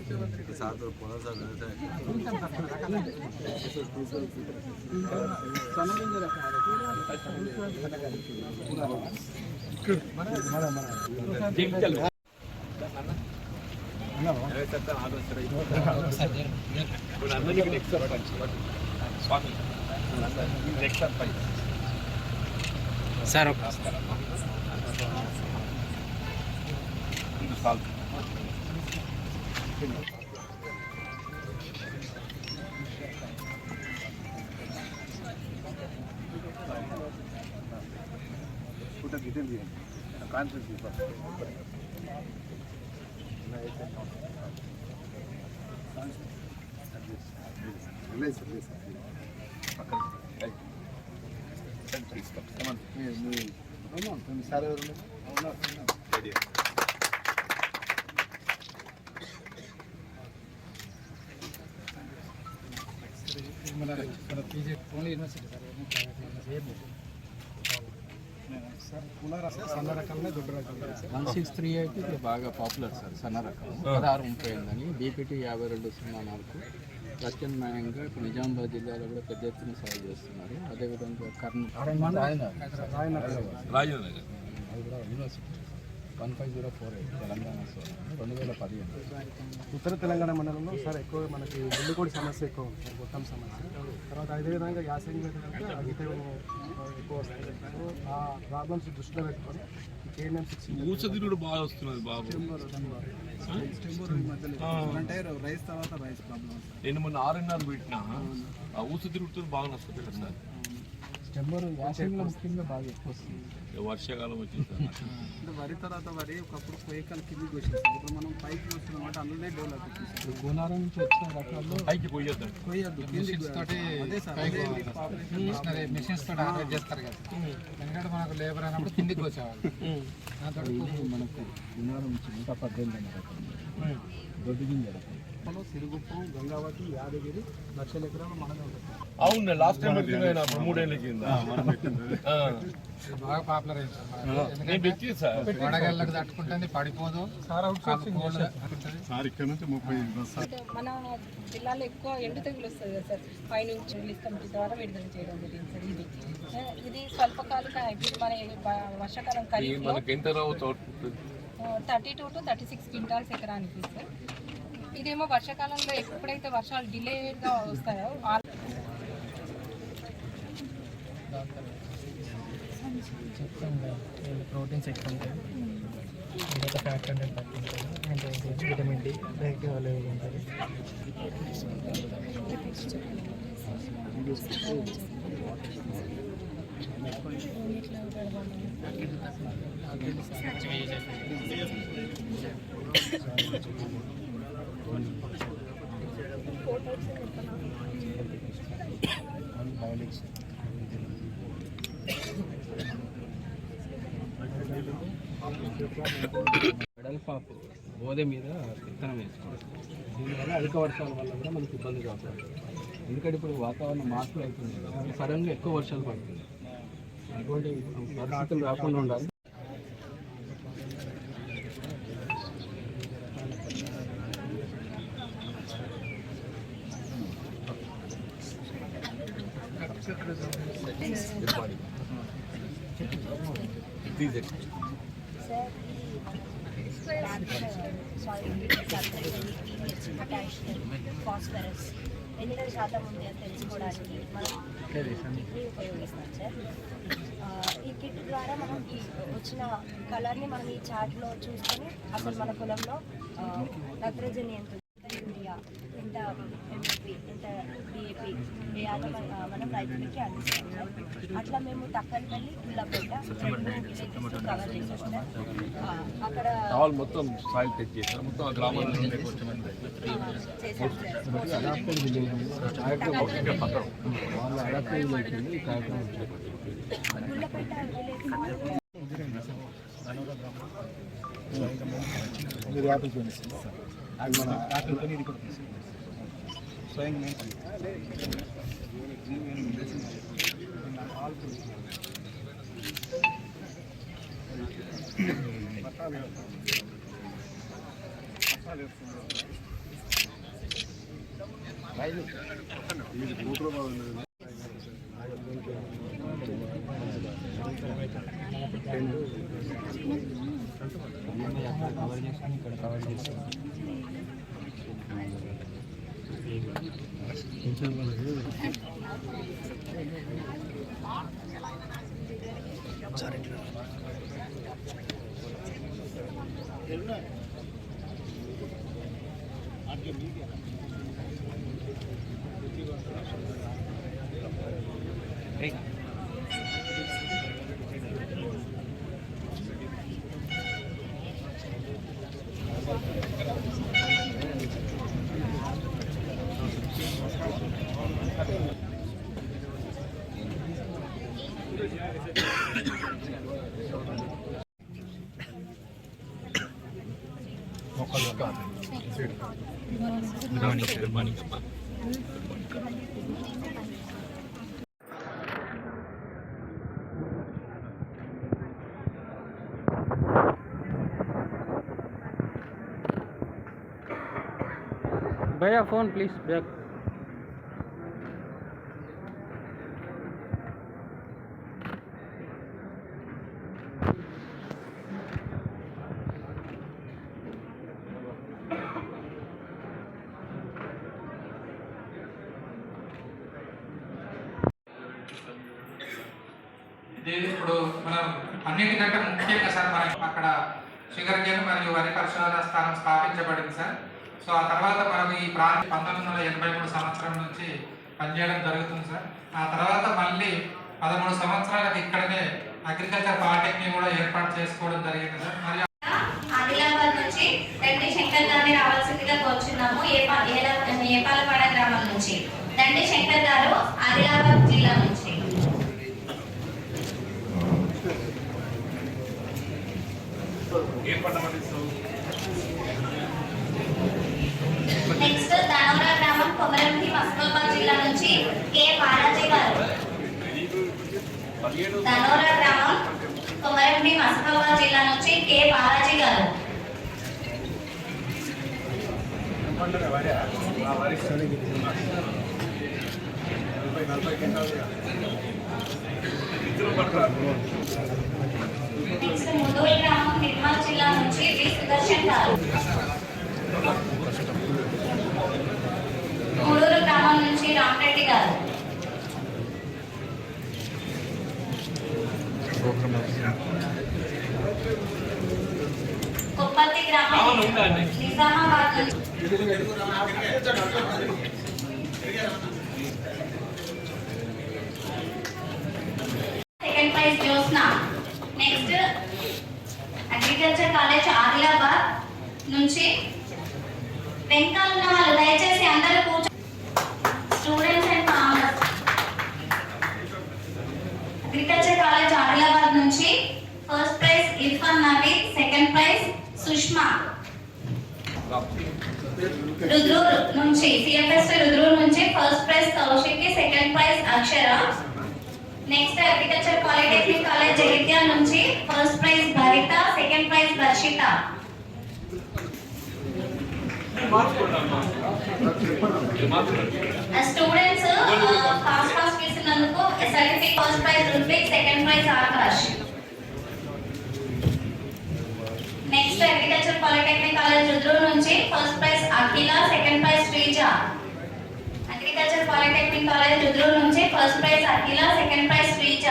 साथ पुनः sir only university sir పులా రకం సన్న రకంలో దొడ్డు రకం 1638 ఇప్పుడు బాగా పాపులర్ సార్ సన్న రకం 1638 బీపీటీ 5204 ప్రత్యామ్నాయంగా ఇప్పుడు నిజామాబాద్ జిల్లాలో కూడా పెద్ద ఎత్తున సాగు చేస్తున్నారు. అదేవిధంగా కర్నూలు అది కూడా యూనివర్సిటీ 15048 తెలంగాణ 2015 ఉత్తర తెలంగాణ మండలంలో సార్ ఎక్కువ మనకి గుండెకోడి సమస్య ఎక్కువ ఉంది సార్, మొత్తం సమస్య. తర్వాత అదేవిధంగా యాసంగి అగితే ఎక్కువ వస్తుంది. సో ఆ ప్రాబ్లమ్స్ దృష్టిలో పెట్టుకొని ఊసదిరుడు బాగా వస్తున్నది బాబు. అంటే రైస్ తర్వాత రైస్ ప్రాబ్లమ్. నేను మొన్న ఆర్ఎన్ఆర్ పెట్టినా ఆ ఊసదిరుగుతో బాగా వస్తుంది కదా సార్. స్టెంబర్ యాసంగిలో ముఖ్యంగా బాగా ఎక్కువ వస్తుంది. వర్షాకాలం వచ్చింది అంటే వరి తర్వాత వరి ఒకప్పుడు కోయికలు కిందికి వచ్చేస్తాం. ఇప్పుడు మనం పైకి వస్తున్నమాట అందులోనే డెవలప్ అవుతుంది. ఇప్పుడు గోనారం నుంచి వచ్చిన రకాల్లో పైకి పోయొద్దు మిషన్స్ తోటి ఆపరేట్ చేస్తారు కదా. ఎందుకంటే మనకు లేబర్ అయినప్పుడు కిందికి వచ్చేవాళ్ళు. దాంతో మనకు గోనారం నుంచి 118 రకం దొడ్డు గింజ రకం సిరుగుప్పు, గంగావతి, యాదగిరి 1,00,000 ఎకరాలు మనమే ఉంటుంది. అవును, లాస్ట్ టైం 3 ఏళ్ళ కింద బాగా పాపులర్ అయింది సార్. వడగళ్ళకి తట్టుకుంటుంది, పడిపోదు. మన జిల్లాలో ఎక్కువ ఎండు తెగులు వస్తుంది కదా సార్, పైనుంచి రిలీజ్ కమిటీ ద్వారా విడుదల చేయడం జరిగింది సార్. ఇది స్వల్పకాలిక హైబ్రిడ్. మన వర్షాకాలం ఖరీఫ్లో 32 to 36 క్వింటాల్స్ ఎకరానికి సార్. ఇదేమో వర్షాకాలంలో ఎప్పుడైతే వర్షాలు డిలేగా వస్తాయో ప్రోటీన్స్ ఎక్కువ ఉంటాయి, ఇంకా ఫ్యాట్ కంటెంట్ తక్కువ ఉంటుంది, విటమిన్ డి డైరెక్ట్గా అవైలబుల్ ఉంటుంది. వెడల్పాపు బోధ మీద విత్తనం వేసుకోవాలి. దీనివల్ల అధిక వర్షాల వల్ల కూడా మనకు ఇబ్బంది కాకూడదు. ఎందుకంటే ఇప్పుడు వాతావరణం మార్పులు అవుతుంది కదా, సడన్గా ఎక్కువ వర్షాలు పడుతుంది. అటువంటి పరిస్థితులు రాకుండా ఉండాలి. ఫాస్ఫరస్ 8% ఉంది అని తెలుసుకోవడానికి మనం ఉపయోగిస్తాం సార్. ఈ కిట్ ద్వారా మనం ఈ వచ్చిన కలర్ని మనం ఈ చార్ట్లో చూసుకొని అసలు మన పొలంలో నత్రజని ఎంత, యూరియా ఎంత, ఎంపీ ఎంత, డిఏపి వేయాలో మనం రైతులకి అందిస్తాం సార్. అట్లా మేము తక్కనపల్లి, గుల్లపేట 2 విలేజెస్ కవర్ చేసాం సార్. అక్కడ మొత్తం సాయిల్ టెస్ట్ చేశారు, మొత్తం గ్రామాల నుండి చేసాం సార్. కవర్ చేసుకుని ఇక్కడ కవర్ చేస్తాం. भैया फोन प्लीज बैक. ఇది ఇప్పుడు మనం అన్నిటికంటే ముఖ్యంగా సార్ మనకి అక్కడ షుగర్ కేన్ మరియు వరి పరిశోధన స్థానం స్థాపించబడింది సార్. సో ఆ తర్వాత మనం ఈ ప్రాంతం 1983 సంవత్సరం నుంచి పనిచేయడం జరుగుతుంది సార్. ఆ తర్వాత మళ్ళీ 13 సంవత్సరాలకు ఇక్కడనే అగ్రికల్చర్ పాలిటెక్నిక్ కూడా ఏర్పాటు చేసుకోవడం జరిగింది సార్. మరియు ఆదిలాబాద్ నుంచి దండి శంకర్ గారిని రావాల్సిందిగా కోరుచున్నాము. ఏపాలపాడ గ్రామం నుంచి దండి శంకర్ గారు ఆదిలాబాద్ జిల్లా నుంచి. నెక్స్ట్ ధనోరా గ్రామం కొమరంభీ మస్కల్బాద్ జిల్లా నుంచి కే బాలాజీ గారు. ధనోరా గ్రామం కొమరంభీ మస్కల్బాద్ జిల్లా నుంచి కే బాలాజీ గారు. నెక్స్ట్ ముదోల్ గ్రామం నిర్మల్ జిల్లా నుంచి వి సుదర్శన్ గారు. మూడూరు గ్రామం నుంచి రామరెడ్డి గారు. కొప్పర్తి గ్రామం నిజామాబాద్ నుంచి second prize Jyotsna. Next agriculture college Adilabad నుంచి వెంకాల ఉన్న వాళ్ళు దయచేసి అందరూ కూర్చో. Students and farmers. Agriculture college Adilabad నుంచి first prize Irfan Naveed, second prize Sushma. Rudrur నుంచి సిఎఫ్ఎస్ రుద్రూర్ నుంచి first prize Kaushiki, second prize Akshara. Next agriculture polytechnic college Jagtial నుంచి first prize Bharitha, second prize Varshitha. Students fast చేసినందుకు certificate first prize Ruthvik, second prize Akash. Next agriculture polytechnic college Rudrur నుంచి first prize Akhila, second prize Sreeja. Agriculture polytechnic college Rudrur నుంచి first prize Akhila, second prize Sreeja.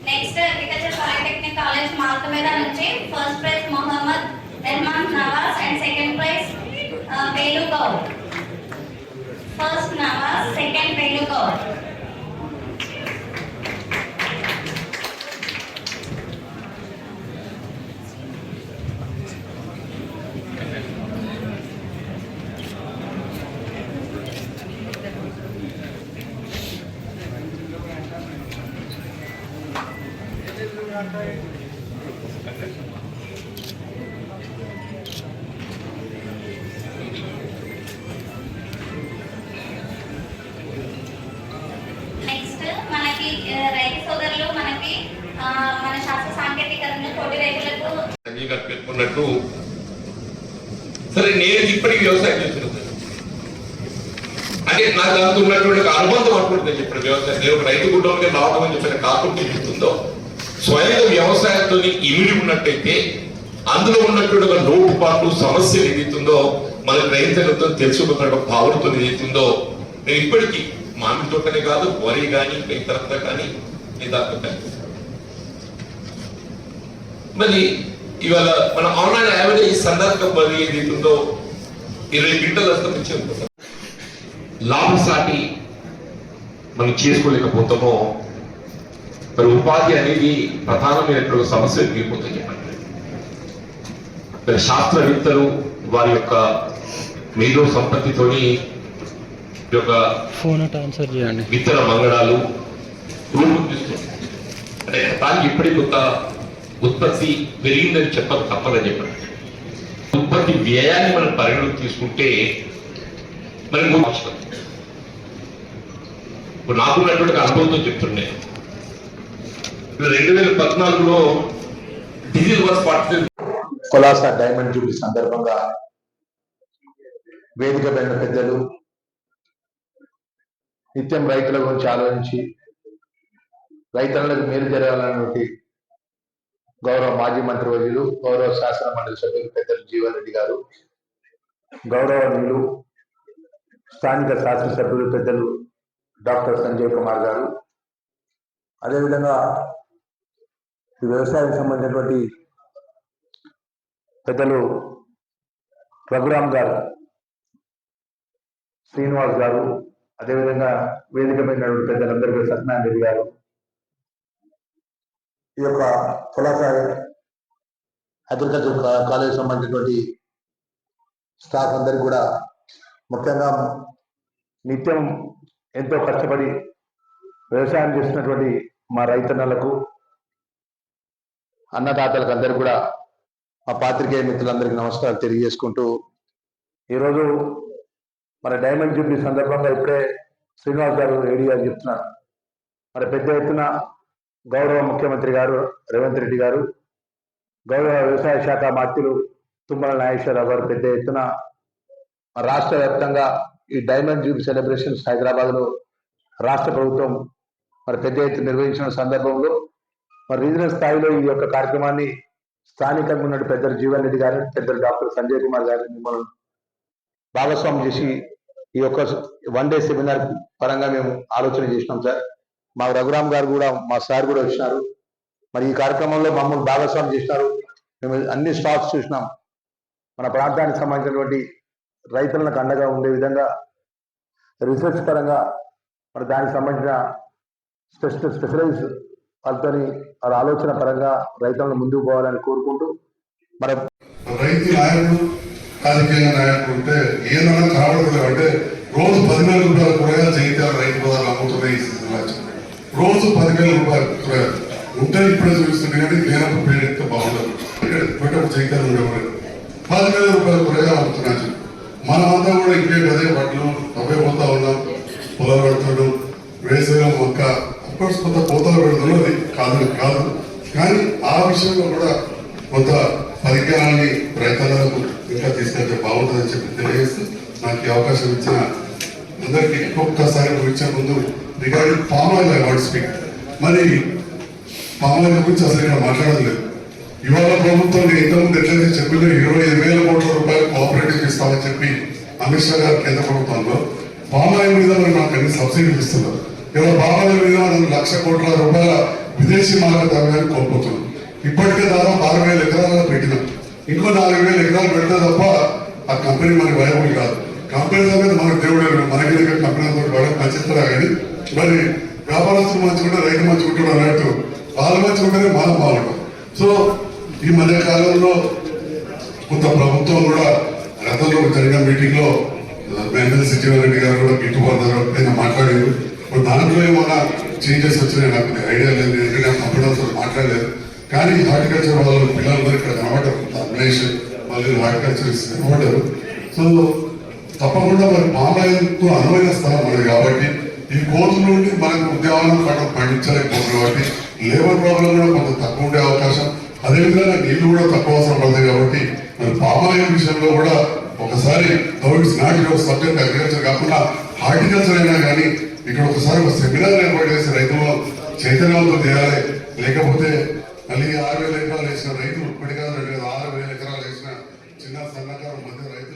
Next agriculture polytechnic college Markameda నుంచి first prize Mohammed Rehman Nawaz and second prize Velugoud. First Nawaz, second Velugoud. Next మనకి రైతు సోదరులు మనకి మన శాస్త్ర సాంకేతికతను తోటి రైతులకు పేర్కొన్నట్టు సరే నేను ఇప్పటికి వ్యవసాయం చేస్తున్నాను. అంటే నాకు దాంతో ఉన్నటువంటి అనుబంధం అనుకుంటుంది చెప్పిన వ్యవసాయం నేను ఒక రైతు కుటుంబంగా రావడం అని చెప్పిన కాకుండా చెప్తుందో స్వయంగా వ్యవసాయంతో ఇమిడి ఉన్నట్టయితే అందులో ఉన్నటువంటి ఒక లోటుపాట్లు సమస్యలు ఏదైతుందో మనకి రైతులతో తెలుసుకున్న భావనతో ఏదైతుందో నేను ఇప్పటికీ మామిడి తోటనే కాదు వరి కానీ ఇతరంతా కానీ ఇదాకా మరి ఇవాళ మన ఆన్లైన్ యావరేజ్ ఈ సందర్భం మరి ఏదైతుందో 20 క్వింటల్ వస్తుంది లాభసాటి మనం చేసుకోలేకపోతామో మరి ఉపాధి అనేది ప్రధానమైనటువంటి సమస్య మిగిలిపోతుంది చెప్పండి. మరి శాస్త్రవేత్తలు వారి యొక్క మేధో సంపత్తితోని యొక్క విత్తన మంగళాలు రూపొందిస్తుంది. అంటే దానికి ఇప్పటికి కొంత ఉత్పత్తి పెరిగిందని చెప్పక తప్పదని చెప్పండి. ఉత్పత్తి వ్యయాన్ని మనం పరిగణలోకి తీసుకుంటే మరి ఇప్పుడు నాకున్నటువంటి అనుభవంతో చెప్తుండే 2014లో డీజిల్ బస్ కొలాసా డైమండ్ జూబ్లీ సందర్భంగా వేదిక పైన పెద్దలు నిత్యం రైతుల గురించి ఆలోచించి రైతులకు మేలు జరగాలన్నటువంటి గౌరవ మాజీ మంత్రివర్యులు గౌరవ శాసన మండలి సభ్యులు పెద్దలు జీవన్ రెడ్డి గారు, గౌరవనీయులు స్థానిక శాసనసభ్యులు పెద్దలు డాక్టర్ సంజయ్ కుమార్ గారు, అదేవిధంగా వ్యవసాయానికి సంబంధించినటువంటి పెద్దలు రఘురామ్ గారు, శ్రీనివాస్ గారు, అదేవిధంగా వేదిక పైన పెద్దలందరూ కూడా సత్యనారాయణ రెడ్డి గారు, ఈ యొక్క కొలాసా అగ్రికల్చర్ కాలేజ్ సంబంధించినటువంటి స్టాఫ్ అందరికీ కూడా, ముఖ్యంగా నిత్యం ఎంతో కష్టపడి వ్యవసాయం చేస్తున్నటువంటి మా రైతన్నలకు, అన్నదాతలకు అందరికీ కూడా మా పాత్రికేయ మిత్రులందరికీ నమస్కారాలు తెలియజేసుకుంటూ, ఈరోజు మన డైమండ్ జూబ్లీ సందర్భంగా ఇప్పుడే శ్రీనివాస్ గారు ఏడీ గారు చెప్తున్నారు. మరి పెద్ద ఎత్తున గౌరవ ముఖ్యమంత్రి గారు రేవంత్ రెడ్డి గారు, గౌరవ వ్యవసాయ శాఖ మంత్రులు తుమ్మల నాగేశ్వరరావు గారు పెద్ద ఎత్తున రాష్ట్ర వ్యాప్తంగా ఈ డైమండ్ జూబ్లీ సెలబ్రేషన్స్ హైదరాబాద్లో రాష్ట్ర ప్రభుత్వం మరి పెద్ద ఎత్తున నిర్వహించిన సందర్భంలో మరి రీజనల్ స్థాయిలో ఈ యొక్క కార్యక్రమాన్ని స్థానికంగా ఉన్న పెద్దలు జీవన్ రెడ్డి గారు, పెద్దలు డాక్టర్ సంజయ్ కుమార్ గారిని మిమ్మల్ని భాగస్వామ్యం చేసి ఈ యొక్క 1 డే సెమినార్ పరంగా మేము ఆలోచన చేసినాం సార్. మా రఘురామ్ గారు కూడా, మా సార్ కూడా వచ్చినారు. మరి ఈ కార్యక్రమంలో మమ్మల్ని భాగస్వామ్యం చేసినారు. మేము అన్ని స్టాక్స్ చూసినాం. మన ప్రాంతానికి సంబంధించినటువంటి రైతులకు అండగా ఉండే విధంగా రీసెర్చ్ పరంగా మరి దానికి సంబంధించిన స్పెషలైజ్ వాళ్ళతోని వాళ్ళ ఆలోచన పరంగా రైతులను ముందుకు పోవాలని కోరుకుంటూ, మరి రైతు నాయకుడు రాజకీయ నాయకుడు ఉంటే ఏదైనా కావడదు. అంటే రోజు 10,000 రూపాయల కూరగాయలు జగిత్యాల రైతు బజార్లు అమ్ముతున్నాయి. రోజు 10,000 రూపాయల కూరగాయలు ఉంటే ఇప్పుడే చూస్తుంది కానీ లేనప్పుడు పేరెత్తే బాగుండదు. పెట్టప్పుడు జగిత్యాలు ఉండేవారు 10,000 రూపాయల కూరగాయలు అమ్ముతున్నాయి. మనమంతా కూడా ఇంకే అదే బట్టలు అవే పోతా ఉన్నాం. పొలాలు పెడుతున్నాడు, వేసవిలో మొక్క అఫ్కోర్స్ కొంత కోతలు పెడుతున్నాం, అది కాదు. కానీ ఆ విషయంలో కూడా కొంత పరిజ్ఞానాన్ని రైతులకు ఇంకా తీసుకెళ్తే బాగుంటుందని చెప్పి తెలియజేస్తూ నాకు ఈ అవకాశం ఇచ్చిన అందరికీ ఒక్కసారి ఇచ్చే ముందు regarding palm oil I want speak. మరి పామ్ ఆయిల్ గురించి అసలు ఇక్కడ మాట్లాడలేదు. ఇవాళ ప్రభుత్వం ఇంతకుముందు ఎట్లయితే చెప్పిందో 25,000 కోట్ల రూపాయలు కోఆపరేటివ్ ఇస్తామని చెప్పి అమిత్ షా గారు కేంద్ర ప్రభుత్వంలో పామ్ ఆయిల్ మీద మరి మాకు అన్ని సబ్సిడీలు ఇస్తున్నారు. ఇవాళ పామ్ ఆయిల్ మీద మనం 1,00,000 కోట్ల రూపాయల విదేశీ మార్గ ద్రవ్యాన్ని కోల్పోతున్నాం. ఇప్పటికే దాదాపు 6,000 ఎకరాలు పెట్టినాం. ఇంకో 4,000 ఎకరాలు పెడితే తప్ప ఆ కంపెనీ మనకి వైబుల్ కాదు. కంపెనీ అనేది మనకు దేవుడు, మనకి కంపెనీతో పడడం మంచిస్తారా కానీ మరి వ్యాపారస్తులు మంచుకుంటే రైతు మంచుకుంటాడు అన్నట్టు వాళ్ళు మంచుకుంటేనే మనం బాగుంటాం. సో ఈ మధ్య కాలంలో కొంత ప్రభుత్వం కూడా గతంలో జరిగిన మీటింగ్ లో ఎమ్మెల్సీ జీవన్ రెడ్డి గారు కూడా గిట్టుబాటు మాట్లాడారు. ఇప్పుడు దాంట్లో ఏమైనా చేంజెస్ వచ్చినాయి నాకు ఐడియా లేదు, ఎందుకంటే కంపెనీలతో మాట్లాడలేదు. కానీ హార్టికల్చర్ వాళ్ళు పిల్లలందరూ ఇక్కడ కనబడ్డారు, అమ్నేష్ వాళ్ళు హార్టికల్చర్ కనబడ్డారు. సో తప్పకుండా మరి పామాయిల్తో అనువైన స్థలం మనది కాబట్టి ఈ కోర్టు నుండి మనకు ఉద్యోగాలను పండించలేకపోతుంది కాబట్టి లేబర్ ప్రాబ్లం కూడా కొంత తక్కువ ఉండే అవకాశం, అదేవిధంగా నీళ్లు కూడా తక్కువ అవసరం పడతాయి కాబట్టి మరి పామాయిల్ విషయంలో కూడా ఒకసారి it's not your subject agriculture కాకుండా హార్టికల్చర్ అయినా కానీ ఇక్కడ ఒకసారి ఒక సెమినార్ ఏర్పాటు చేసి రైతులు చైతన్యవంతం చేయాలి. లేకపోతే మళ్ళీ 6,000 ఎకరాలు వేసిన రైతులు ఇప్పటికాదు 6,000 ఎకరాలు వేసిన చిన్న సన్నకారు మధ్య రైతులు